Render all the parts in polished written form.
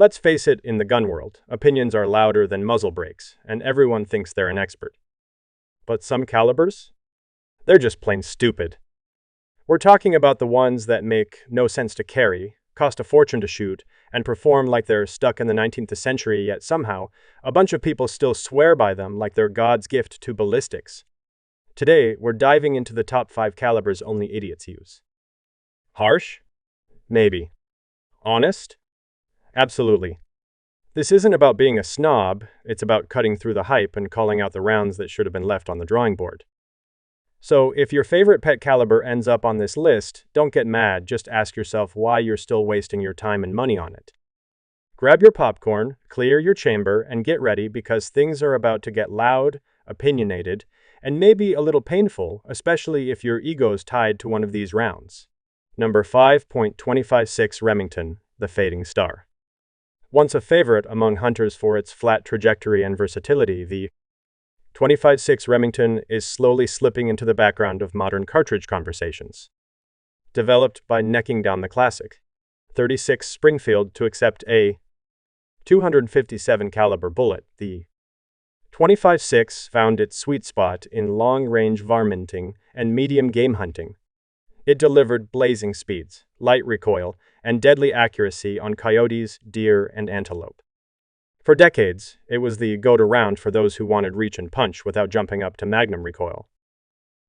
Let's face it, in the gun world, opinions are louder than muzzle brakes, and everyone thinks they're an expert. But some calibers? They're just plain stupid. We're talking about the ones that make no sense to carry, cost a fortune to shoot, and perform like they're stuck in the 19th century, yet somehow, a bunch of people still swear by them like they're God's gift to ballistics. Today, we're diving into the top 5 calibers only idiots use. Harsh? Maybe. Honest? Absolutely. This isn't about being a snob, it's about cutting through the hype and calling out the rounds that should have been left on the drawing board. So, if your favorite pet caliber ends up on this list, don't get mad, just ask yourself why you're still wasting your time and money on it. Grab your popcorn, clear your chamber, and get ready because things are about to get loud, opinionated, and maybe a little painful, especially if your ego's tied to one of these rounds. Number 5.256 Remington, the Fading Star. Once a favorite among hunters for its flat trajectory and versatility, the 25.6 Remington is slowly slipping into the background of modern cartridge conversations. Developed by necking down the classic 36 Springfield to accept a 257 caliber bullet, the 25.6 found its sweet spot in long-range varminting and medium game hunting. It delivered blazing speeds, light recoil, and deadly accuracy on coyotes, deer, and antelope. For decades, it was the go-to-round for those who wanted reach and punch without jumping up to magnum recoil.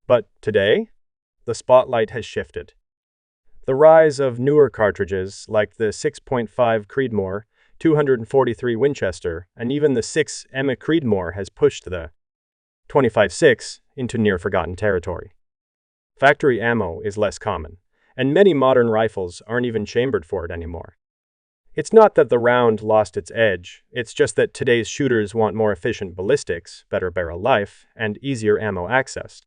But today, the spotlight has shifted. The rise of newer cartridges like the 6.5 Creedmoor, 243 Winchester, and even the 6mm Creedmoor has pushed the 25.6 into near-forgotten territory. Factory ammo is less common, and many modern rifles aren't even chambered for it anymore. It's not that the round lost its edge, it's just that today's shooters want more efficient ballistics, better barrel life, and easier ammo access.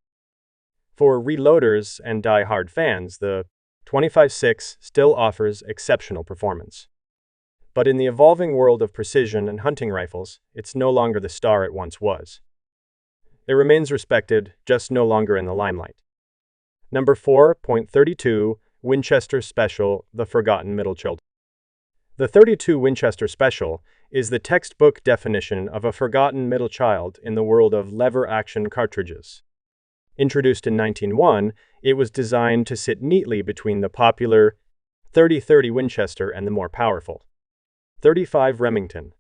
For reloaders and die-hard fans, the 25.6 still offers exceptional performance. But in the evolving world of precision and hunting rifles, it's no longer the star it once was. It remains respected, just no longer in the limelight. Number 4.32 Winchester Special, the Forgotten Middle Child. The 32 Winchester Special is the textbook definition of a forgotten middle child in the world of lever-action cartridges. Introduced in 1901, it was designed to sit neatly between the popular 30-30 Winchester and the more powerful 35 Remington.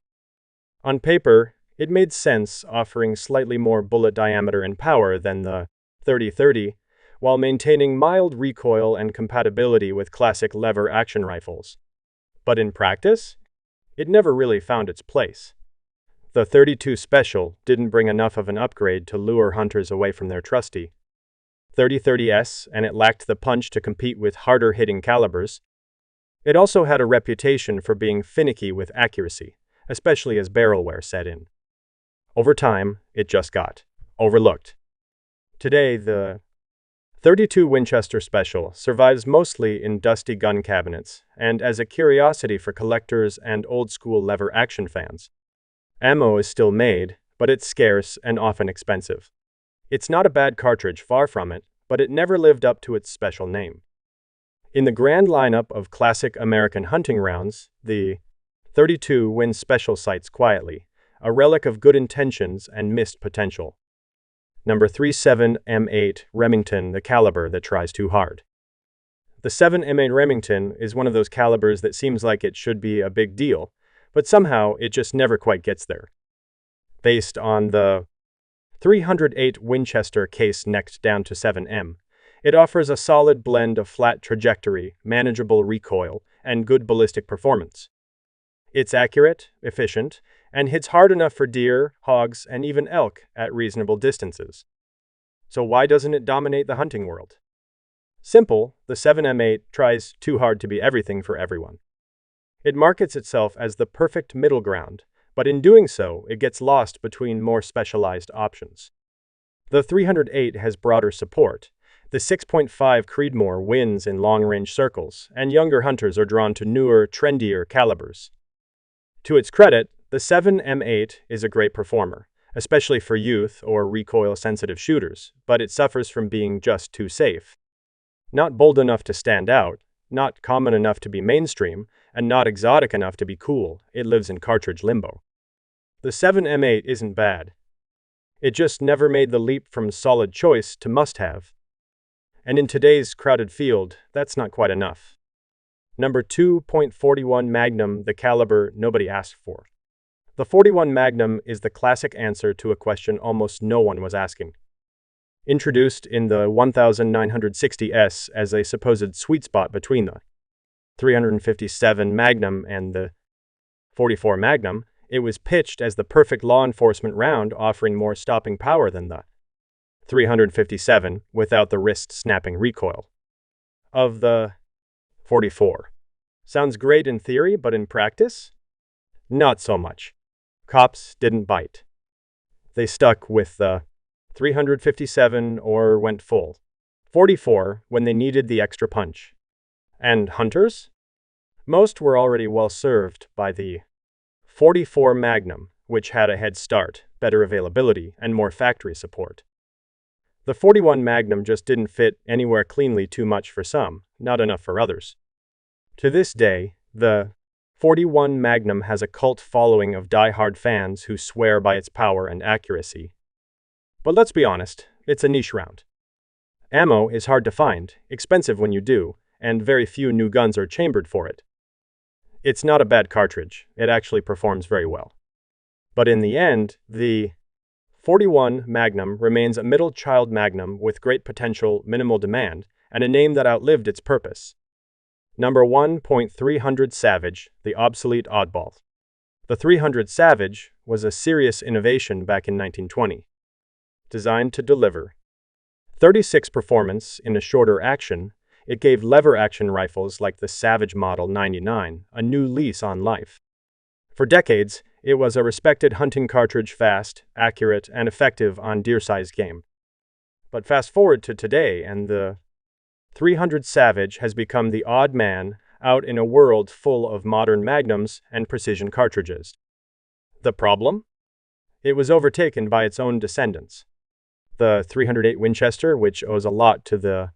On paper, it made sense, offering slightly more bullet diameter and power than the 30-30, while maintaining mild recoil and compatibility with classic lever-action rifles. But in practice, it never really found its place. The 32 Special didn't bring enough of an upgrade to lure hunters away from their trusty 30-30S, and it lacked the punch to compete with harder-hitting calibers. It also had a reputation for being finicky with accuracy, especially as barrel wear set in. Over time, it just got overlooked. Today, the 32 Winchester Special survives mostly in dusty gun cabinets and as a curiosity for collectors and old-school lever-action fans. Ammo is still made, but it's scarce and often expensive. It's not a bad cartridge, far from it, but it never lived up to its special name. In the grand lineup of classic American hunting rounds, the 32 wins special sights quietly, a relic of good intentions and missed potential. Number 37M8 Remington, the caliber that tries too hard. The 7M8 Remington is one of those calibers that seems like it should be a big deal, but somehow it just never quite gets there. Based on the 308 Winchester case necked down to 7M, it offers a solid blend of flat trajectory, manageable recoil, and good ballistic performance. It's accurate, efficient, and hits hard enough for deer, hogs, and even elk at reasonable distances. So why doesn't it dominate the hunting world? Simple, the 7M8 tries too hard to be everything for everyone. It markets itself as the perfect middle ground, but in doing so, it gets lost between more specialized options. The 308 has broader support. The 6.5 Creedmoor wins in long-range circles, and younger hunters are drawn to newer, trendier calibers. To its credit, the 7M8 is a great performer, especially for youth or recoil-sensitive shooters, but it suffers from being just too safe. Not bold enough to stand out, not common enough to be mainstream, and not exotic enough to be cool. It lives in cartridge limbo. The 7M8 isn't bad. It just never made the leap from solid choice to must-have. And in today's crowded field, that's not quite enough. Number 2.41 Magnum, the caliber nobody asked for. The 41 Magnum is the classic answer to a question almost no one was asking. Introduced in the 1960s as a supposed sweet spot between the 357 Magnum and the 44 Magnum, it was pitched as the perfect law enforcement round, offering more stopping power than the 357 without the wrist-snapping recoil of the 44. Sounds great in theory, but in practice? Not so much. Cops didn't bite. They stuck with the 357 or went full 44 when they needed the extra punch. And hunters? Most were already well served by the 44 Magnum, which had a head start, better availability, and more factory support. The 41 Magnum just didn't fit anywhere cleanly, too much for some, not enough for others. To this day, the 41 Magnum has a cult following of die-hard fans who swear by its power and accuracy. But let's be honest, it's a niche round. Ammo is hard to find, expensive when you do, and very few new guns are chambered for it. It's not a bad cartridge, it actually performs very well. But in the end, the 41 Magnum remains a middle child Magnum with great potential, minimal demand, and a name that outlived its purpose. Number 1.300 Savage, the obsolete oddball. The 300 Savage was a serious innovation back in 1920. Designed to deliver 36 performance in a shorter action, it gave lever-action rifles like the Savage Model 99 a new lease on life. For decades, it was a respected hunting cartridge, fast, accurate, and effective on deer-sized game. But fast forward to today, and the 300 Savage has become the odd man out in a world full of modern magnums and precision cartridges. The problem? It was overtaken by its own descendants. The 308 Winchester, which owes a lot to the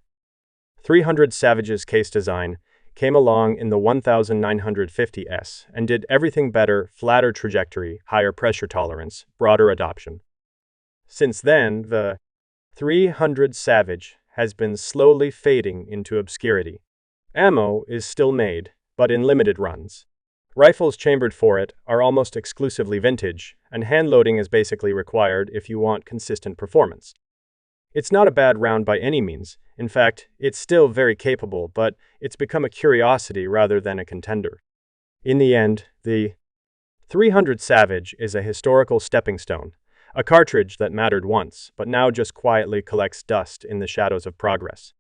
300 Savage's case design, came along in the 1950s and did everything better: flatter trajectory, higher pressure tolerance, broader adoption. Since then, the 300 Savage has been slowly fading into obscurity. Ammo is still made, but in limited runs. Rifles chambered for it are almost exclusively vintage, and hand-loading is basically required if you want consistent performance. It's not a bad round by any means. In fact, it's still very capable, but it's become a curiosity rather than a contender. In the end, the 300 Savage is a historical stepping stone, a cartridge that mattered once, but now just quietly collects dust in the shadows of progress.